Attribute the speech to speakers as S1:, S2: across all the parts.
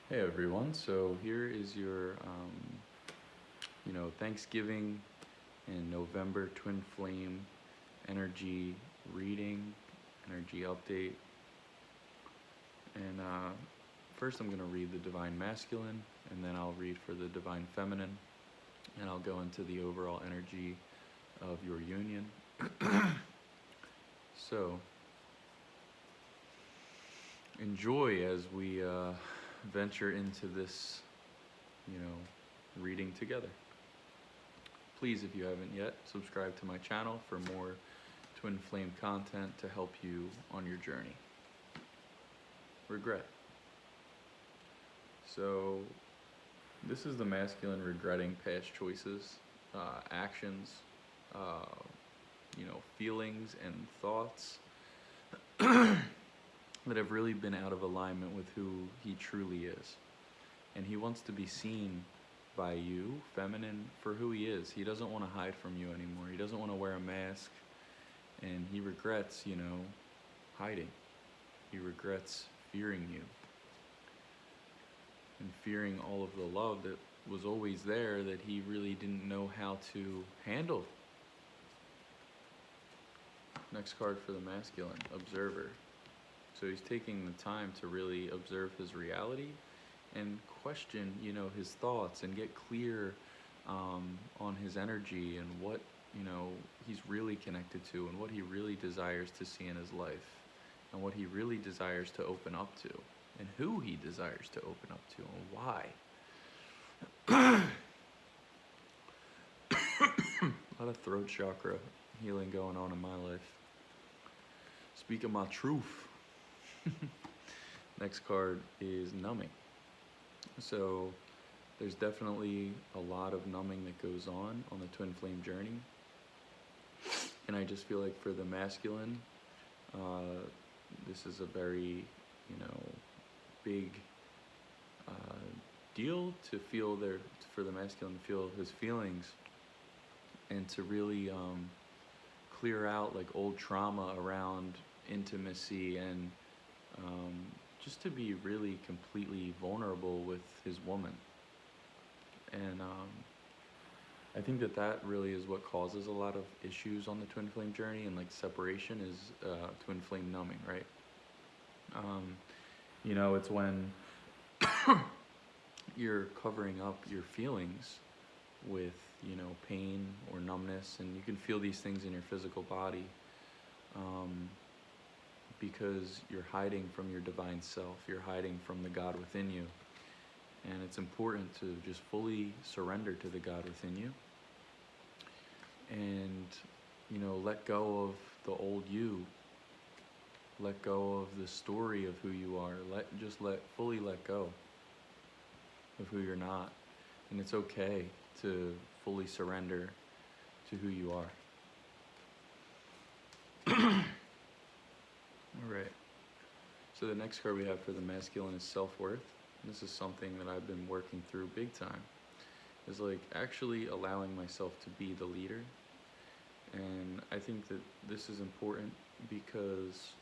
S1: Hey everyone, so here is your, Thanksgiving and November Twin Flame energy reading, energy update. And first I'm going to read the Divine Masculine, and then I'll read for the Divine Feminine, and I'll go into the overall energy of your union. So, enjoy as we venture into this, reading together. Please, if you haven't yet, subscribe to my channel for more twin flame content to help you on your journey. Regret. So, this is the masculine regretting past choices, actions, uh, feelings and thoughts that have really been out of alignment with who he truly is. And he wants to be seen by you, feminine, for who he is. He doesn't want to hide from you anymore. He doesn't want to wear a mask. And he regrets, hiding. He regrets fearing you. And fearing all of the love that was always there that he really didn't know how to handle. Next card for the masculine, Observer. So he's taking the time to really observe his reality and question, his thoughts and get clear on his energy and what, he's really connected to and what he really desires to see in his life and what he really desires to open up to and who he desires to open up to and why. A lot of throat chakra healing going on in my life. Speaking my truth. Next card is numbing. So there's definitely a lot of numbing that goes on the twin flame journey. And I just feel like for the masculine, this is a very, big deal to feel for the masculine to feel his feelings and to really clear out like old trauma around intimacy and just to be really completely vulnerable with his woman. And I think that really is what causes a lot of issues on the twin flame journey, and like separation is twin flame numbing, right? It's when you're covering up your feelings with, pain or numbness, and you can feel these things in your physical body. Because you're hiding from your divine self, you're hiding from the God within you. And it's important to just fully surrender to the God within you and, let go of the old you. Let go of the story of who you are. Fully let go of who you're not. And it's okay to fully surrender to who you are. All right. So the next card we have for the masculine is self-worth. This is something that I've been working through big time. Is like actually allowing myself to be the leader. And I think that this is important because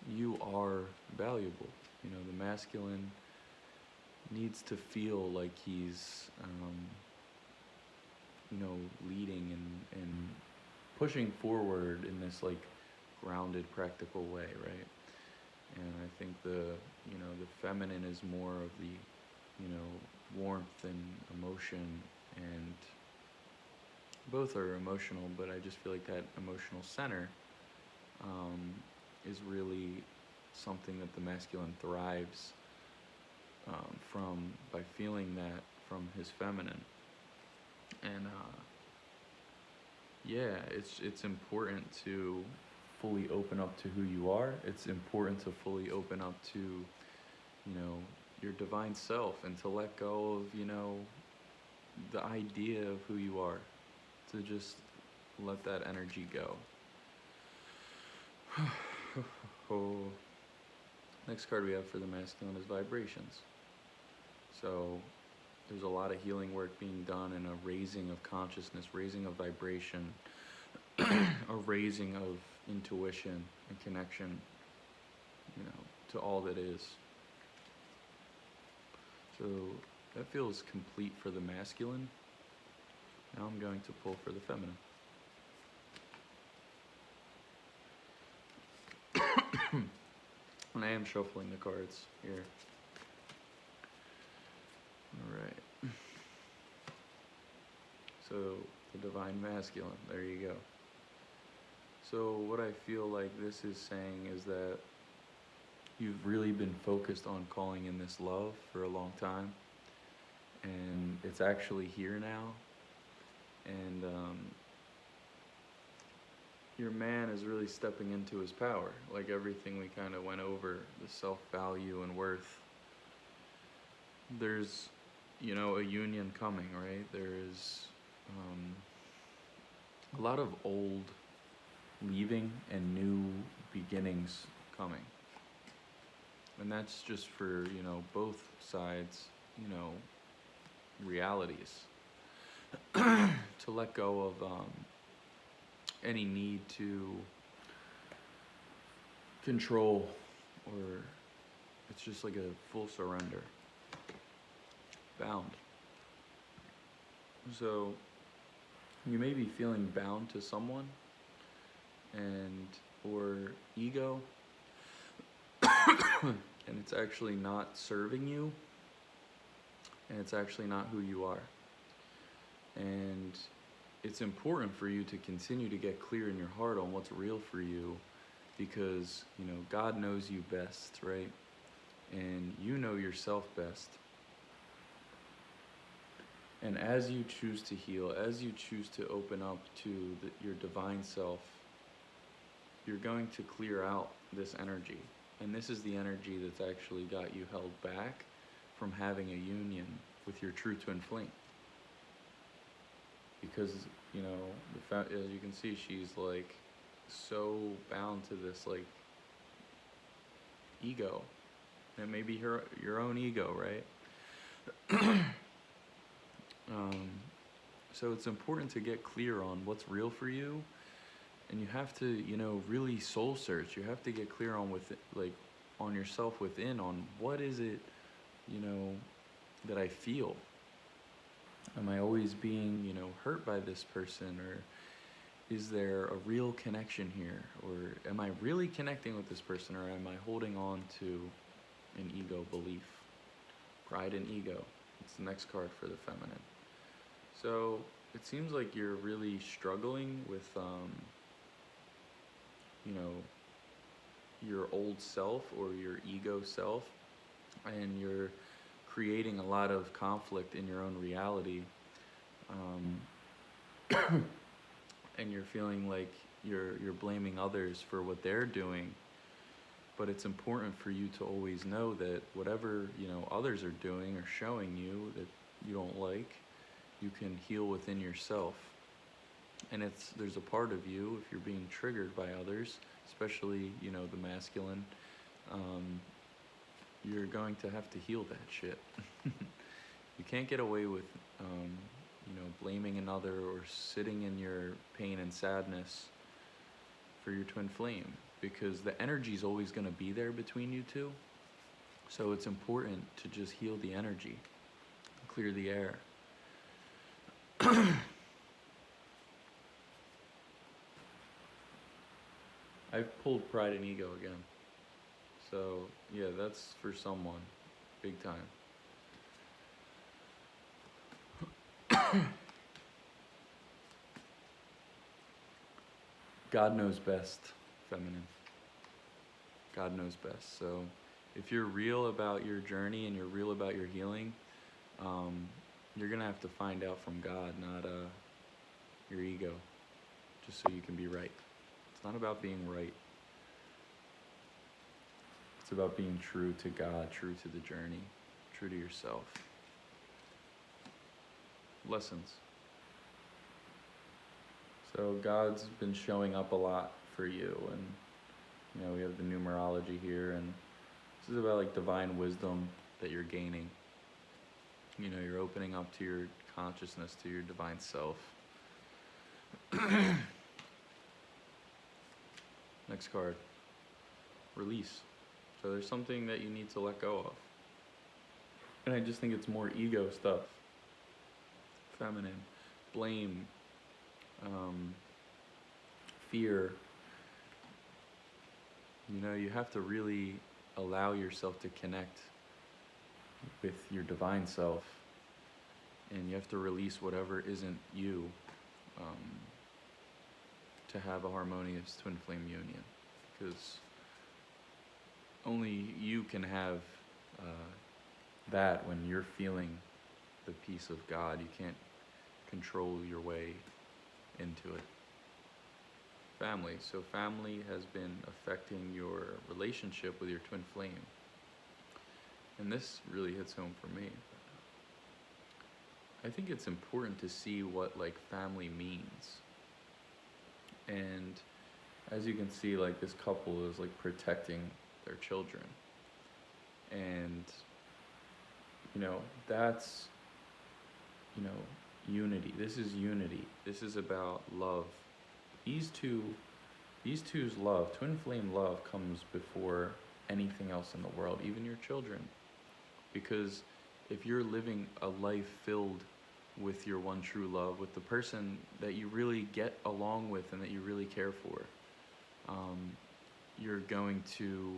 S1: you are valuable. The masculine needs to feel like he's, leading and pushing forward in this like grounded, practical way, right? And I think the feminine is more of the, warmth and emotion, and both are emotional, but I just feel like that emotional center is really something that the masculine thrives from by feeling that from his feminine. And it's important to fully open up to who you are. It's important to fully open up to, your divine self, and to let go of, the idea of who you are. To just let that energy go. Next card we have for the masculine is vibrations. So there's a lot of healing work being done and a raising of consciousness, raising of vibration, a raising of intuition and connection, to all that is. So that feels complete for the masculine. Now I'm going to pull for the feminine. And I am shuffling the cards here. Alright. So, the divine masculine, there you go. So what I feel like this is saying is that you've really been focused on calling in this love for a long time, and it's actually here now. And your man is really stepping into his power, like everything we kind of went over, the self-value and worth. There's, a union coming, right? There's a lot of old leaving and new beginnings coming. And that's just for, both sides, realities. To let go of any need to control, or it's just like a full surrender. Bound. So you may be feeling bound to someone or ego, and it's actually not serving you, and it's actually not who you are. And it's important for you to continue to get clear in your heart on what's real for you, because God knows you best, right? And you know yourself best. And as you choose to heal, as you choose to open up to your divine self, you're going to clear out this energy. And this is the energy that's actually got you held back from having a union with your true twin flame. Because, as you can see, she's like so bound to this like ego. And maybe your own ego, right? So it's important to get clear on what's real for you, and you have to, really soul search. You have to get clear on on yourself within, on what is it, that I feel. Am I always being, hurt by this person, or is there a real connection here, or am I really connecting with this person, or am I holding on to an ego belief? Pride and ego. It's the next card for the feminine. So it seems like you're really struggling with, your old self or your ego self, and you're creating a lot of conflict in your own reality, and you're feeling like you're blaming others for what they're doing. But it's important for you to always know that whatever others are doing or showing you that you don't like, you can heal within yourself. And there's a part of you, if you're being triggered by others, especially the masculine, you're going to have to heal that shit. You can't get away with blaming another or sitting in your pain and sadness for your twin flame, because the energy is always going to be there between you two. So it's important to just heal the energy, clear the air. I've pulled pride and ego again. So yeah, that's for someone, big time. God knows best, feminine. God knows best. So if you're real about your journey and you're real about your healing, you're going to have to find out from God, not your ego, just so you can be right. It's not about being right. It's about being true to God, true to the journey, true to yourself. Lessons. So God's been showing up a lot for you, and we have the numerology here, and this is about like divine wisdom that you're gaining. You're opening up to your consciousness, to your divine self. Next card. Release. So there's something that you need to let go of. And I just think it's more ego stuff, feminine, blame, um, fear. You know, you have to really allow yourself to connect with your divine self, and you have to release whatever isn't you, um, to have a harmonious twin flame union. Because only you can have that when you're feeling the peace of God. You can't control your way into it. Family. So family has been affecting your relationship with your twin flame. And this really hits home for me. I think it's important to see what like family means. And as you can see, like this couple is like protecting their children. And you know, that's, you know, unity. This is unity. This is about love. These two's love, twin flame love, comes before anything else in the world, even your children. Because if you're living a life filled with your one true love, with the person that you really get along with and that you really care for, you're going to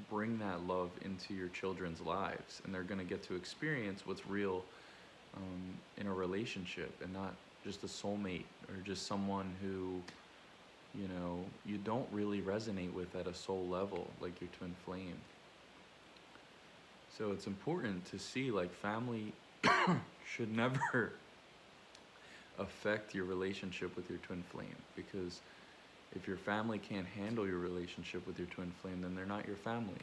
S1: bring that love into your children's lives, and they're going to get to experience what's real in a relationship, and not just a soulmate or just someone who, you know, you don't really resonate with at a soul level, like your twin flame. So it's important to see, like, family should never affect your relationship with your twin flame, because if your family can't handle your relationship with your twin flame, then they're not your family.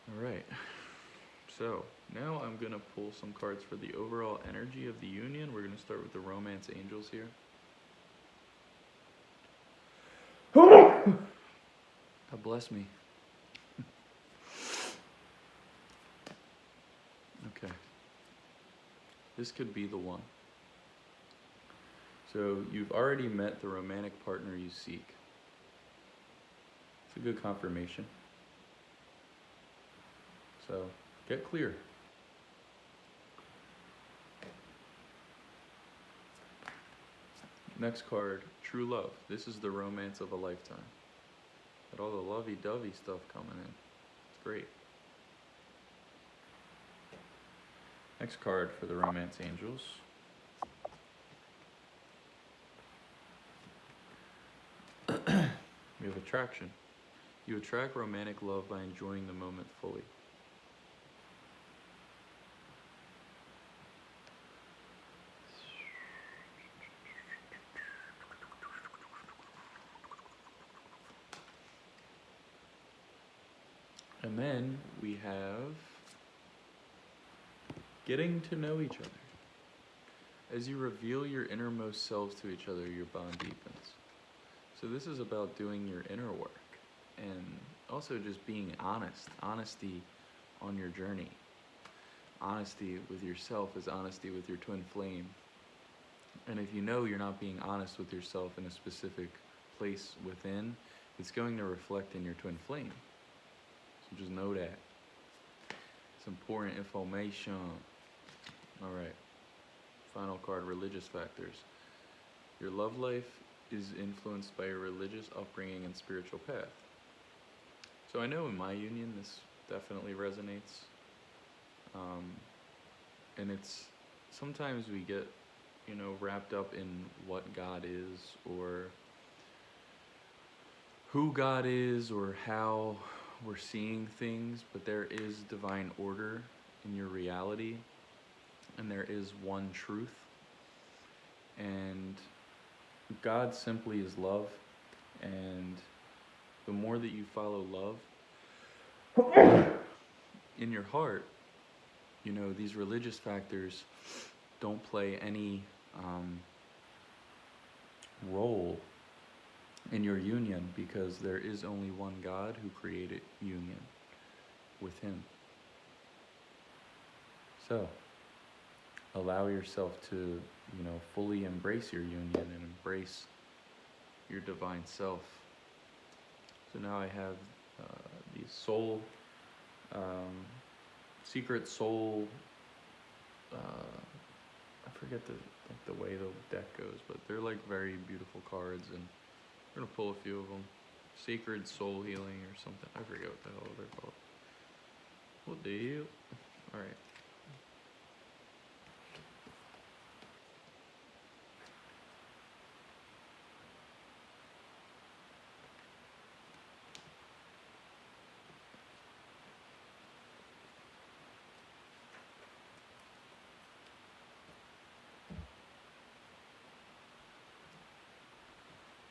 S1: All right. So now I'm going to pull some cards for the overall energy of the union. We're going to start with the romance angels here. God bless me. Okay. This could be the one. So you've already met the romantic partner you seek. It's a good confirmation. So get clear. Next card, true love. This is the romance of a lifetime. Got all the lovey-dovey stuff coming in. It's great. Next card for the romance angels. We have attraction. You attract romantic love by enjoying the moment fully. And then we have getting to know each other. As you reveal your innermost selves to each other, your bond deepens. So this is about doing your inner work, and also just being honest. Honesty on your journey. Honesty with yourself is honesty with your twin flame. And if you know you're not being honest with yourself in a specific place within, it's going to reflect in your twin flame. So just know that. It's important information. All right. Final card, religious factors. Your love life is influenced by your religious upbringing and spiritual path. So I know in my union this definitely resonates. And it's, sometimes we get, you know, wrapped up in what God is, or who God is, or how we're seeing things, but there is divine order in your reality, and there is one truth, and God simply is love, and the more that you follow love in your heart, you know, these religious factors don't play any role in your union, because there is only one God who created union with Him. So, allow yourself to, you know, fully embrace your union and embrace your divine self. So now I have these soul Secret Soul. I forget the way the deck goes, but they're like very beautiful cards, and we're gonna pull a few of them. Sacred Soul Healing or something. I forget what the hell they're called. What the hell? All right.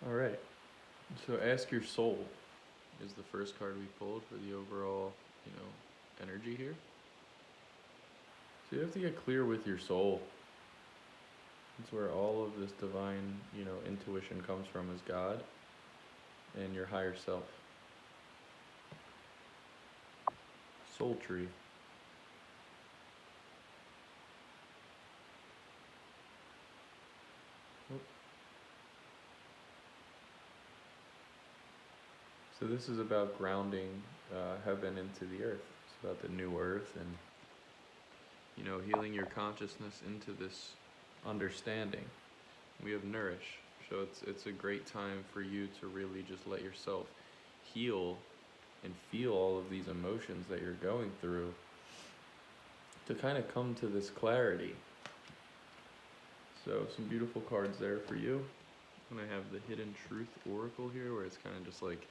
S1: All right. So Ask Your Soul is the first card we pulled for the overall, energy here. So you have to get clear with your soul. It's where all of this divine, intuition comes from, is God and your higher self. Soul tree. So this is about grounding heaven into the earth. It's about the new earth and, healing your consciousness into this understanding. We have Nourish. So it's a great time for you to really just let yourself heal and feel all of these emotions that you're going through, to kind of come to this clarity. So some beautiful cards there for you. And I have the Hidden Truth Oracle here, where it's kind of just like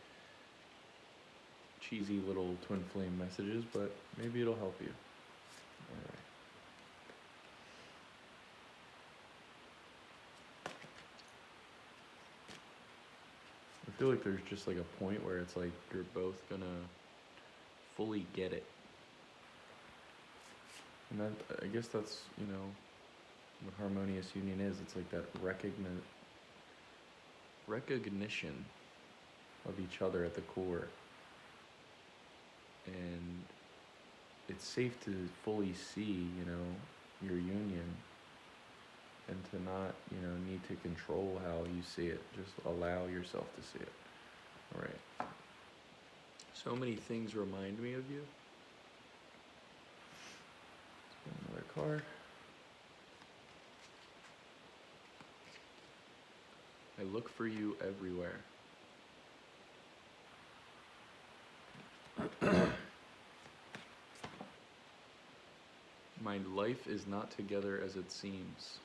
S1: cheesy little twin flame messages, but maybe it'll help you. All right. I feel like there's just like a point where it's like you're both gonna fully get it. And I guess that's, what harmonious union is. It's like that recognition of each other at the core. And it's safe to fully see, your union, and to not, need to control how you see it. Just allow yourself to see it. All right. So many things remind me of you. Let's get another card. I look for you everywhere. My life is not together as it seems.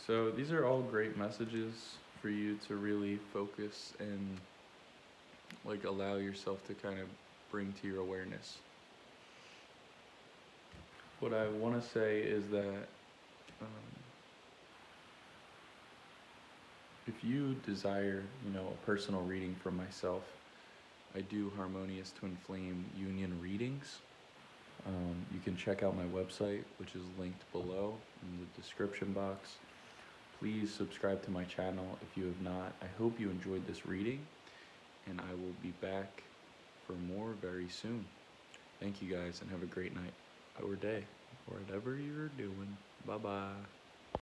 S1: So these are all great messages for you to really focus and allow yourself to kind of bring to your awareness. What I want to say is that if you desire, a personal reading from myself, I do harmonious twin flame union readings. You can check out my website, which is linked below in the description box. Please subscribe to my channel if you have not. I hope you enjoyed this reading, and I will be back for more very soon. Thank you guys, and have a great night or day, or whatever you're doing. Bye-bye.